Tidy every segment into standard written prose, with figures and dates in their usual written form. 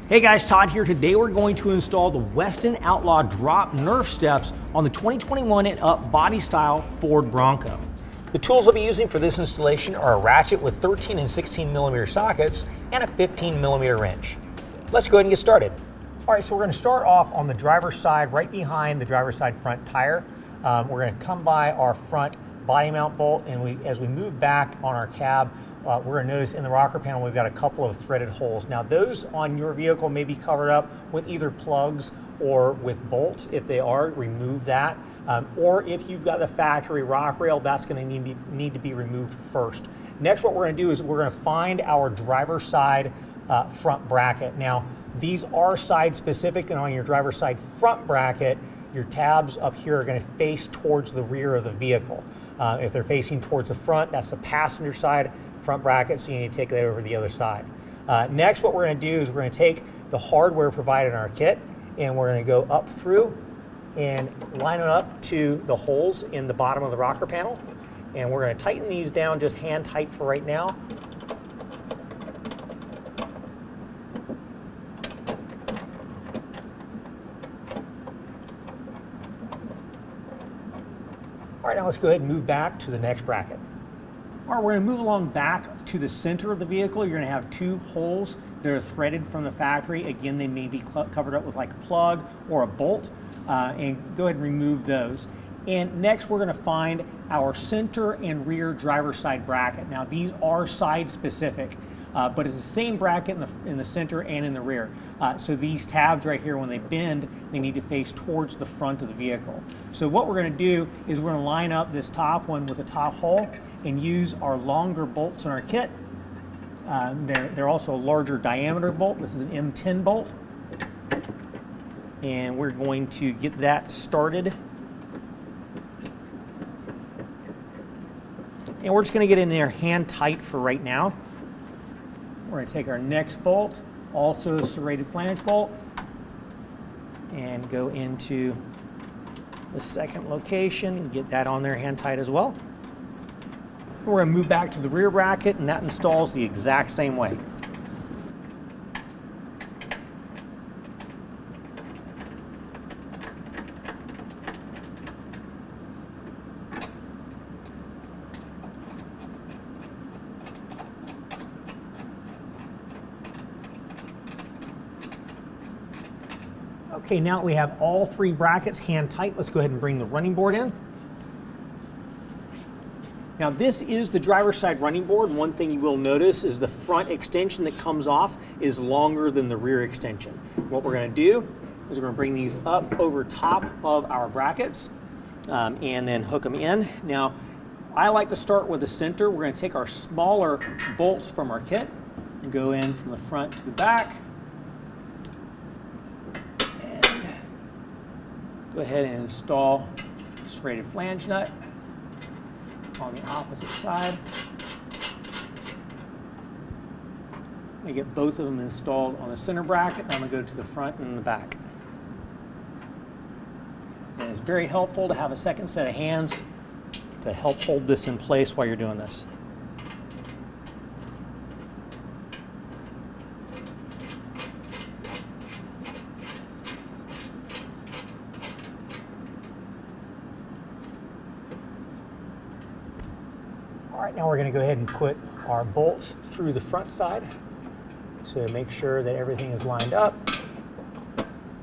Hey guys, Todd here. Today we're going to install the Westin Outlaw drop Nerf steps on the 2021 and up body style Ford Bronco. The tools I'll be using for this installation are a ratchet with 13 and 16 millimeter sockets and a 15 millimeter wrench. Let's go ahead and get started. All right, so we're going to start off on the driver's side, right behind the driver's side front tire. We're going to come by our front body mount bolt, and as we move back on our cab, we're going to notice in the rocker panel we've got a couple of threaded holes. Now those on your vehicle may be covered up with either plugs or with bolts. If they are, remove that. Or if you've got the factory rock rail, that's going to need to be removed first. Next, what we're going to do is we're going to find our driver's side front bracket. Now these are side specific, and on your driver's side front bracket, your tabs up here are going to face towards the rear of the vehicle. If they're facing towards the front, that's the passenger side front bracket, so you need to take that over to the other side. Next, what we're going to do is we're going to take the hardware provided in our kit, and we're going to go up through and line it up to the holes in the bottom of the rocker panel, and we're going to tighten these down just hand tight for right now. All right, now let's go ahead and move back to the next bracket. All right, we're going to move along back to the center of the vehicle. You're going to have two holes that are threaded from the factory. Again, they may be covered up with like a plug or a bolt, and go ahead and remove those. And next, we're going to find our center and rear driver's side bracket. Now, these are side specific, but it's the same bracket in the center and in the rear. So these tabs right here, when they bend, they need to face towards the front of the vehicle. So what we're going to do is we're going to line up this top one with the top hole and use our longer bolts in our kit. They're also a larger diameter bolt. This is an M10 bolt. And we're going to get that started. And we're just going to get in there hand tight for right now. We're going to take our next bolt, also a serrated flange bolt, and go into the second location and get that on there hand tight as well. We're going to move back to the rear bracket, and that installs the exact same way. Okay, now that we have all three brackets hand tight, let's go ahead and bring the running board in. Now this is the driver's side running board. One thing you will notice is the front extension that comes off is longer than the rear extension. What we're going to do is we're going to bring these up over top of our brackets and then hook them in. Now I like to start with the center. We're going to take our smaller bolts from our kit and go in from the front to the back. And go ahead and install the serrated flange nut on the opposite side. I'm going to get both of them installed on the center bracket, and I'm going to go to the front and the back. And it's very helpful to have a second set of hands to help hold this in place while you're doing this. All right, now we're going to go ahead and put our bolts through the front side. So make sure that everything is lined up.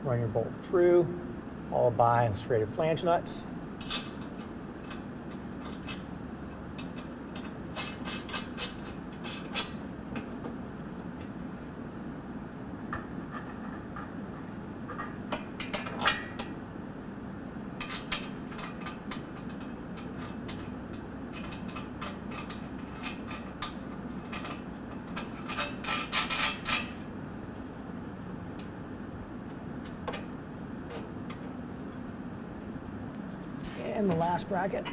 Run your bolt through, followed by the serrated flange nuts. And the last bracket.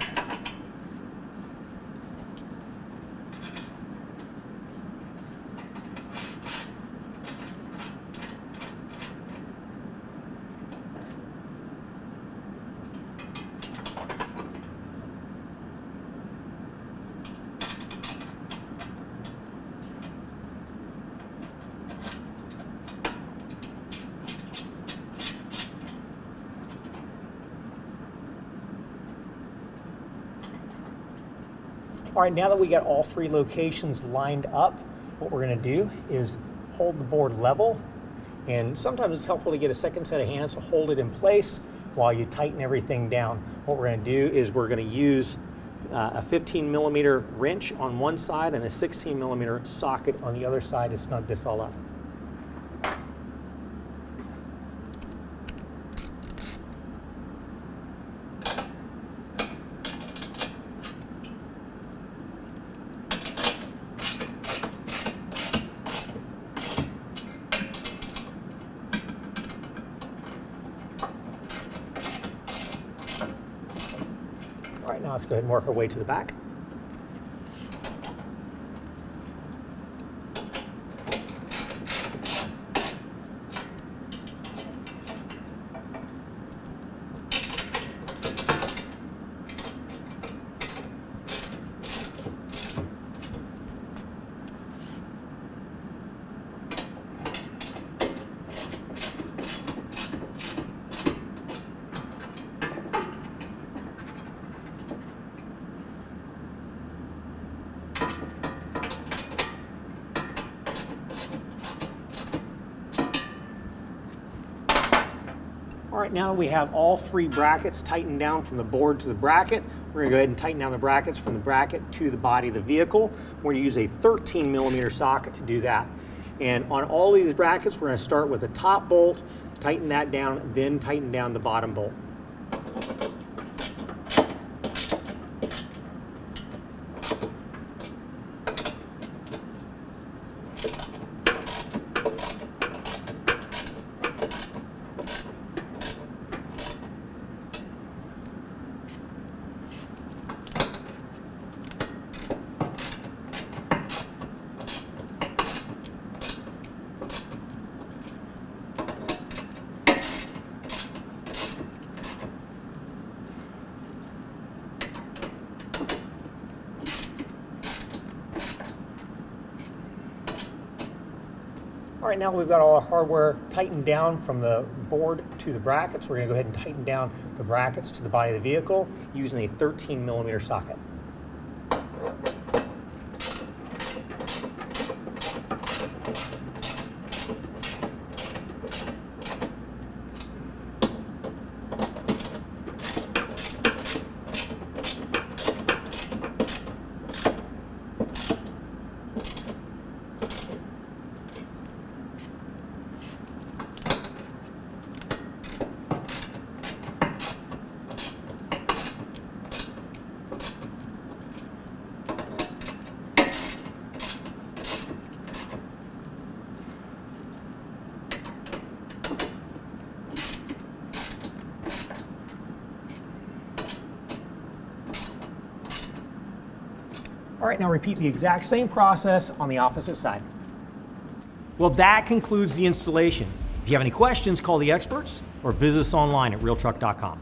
All right, now that we got all 3 locations lined up, what we're going to do is hold the board level, and sometimes it's helpful to get a second set of hands to hold it in place while you tighten everything down. What we're going to do is we're going to use a 15mm wrench on one side and a 16mm socket on the other side to snug this all up. All right, now let's go ahead and work our way to the back. All right, now we have all 3 brackets tightened down from the board to the bracket. We're going to go ahead and tighten down the brackets from the bracket to the body of the vehicle. We're going to use a 13mm socket to do that. And on all of these brackets, we're going to start with the top bolt, tighten that down, then tighten down the bottom bolt. All right, now we've got all our hardware tightened down from the board to the brackets. We're going to go ahead and tighten down the brackets to the body of the vehicle using a 13mm socket. All right, now repeat the exact same process on the opposite side. Well, that concludes the installation. If you have any questions, call the experts or visit us online at RealTruck.com.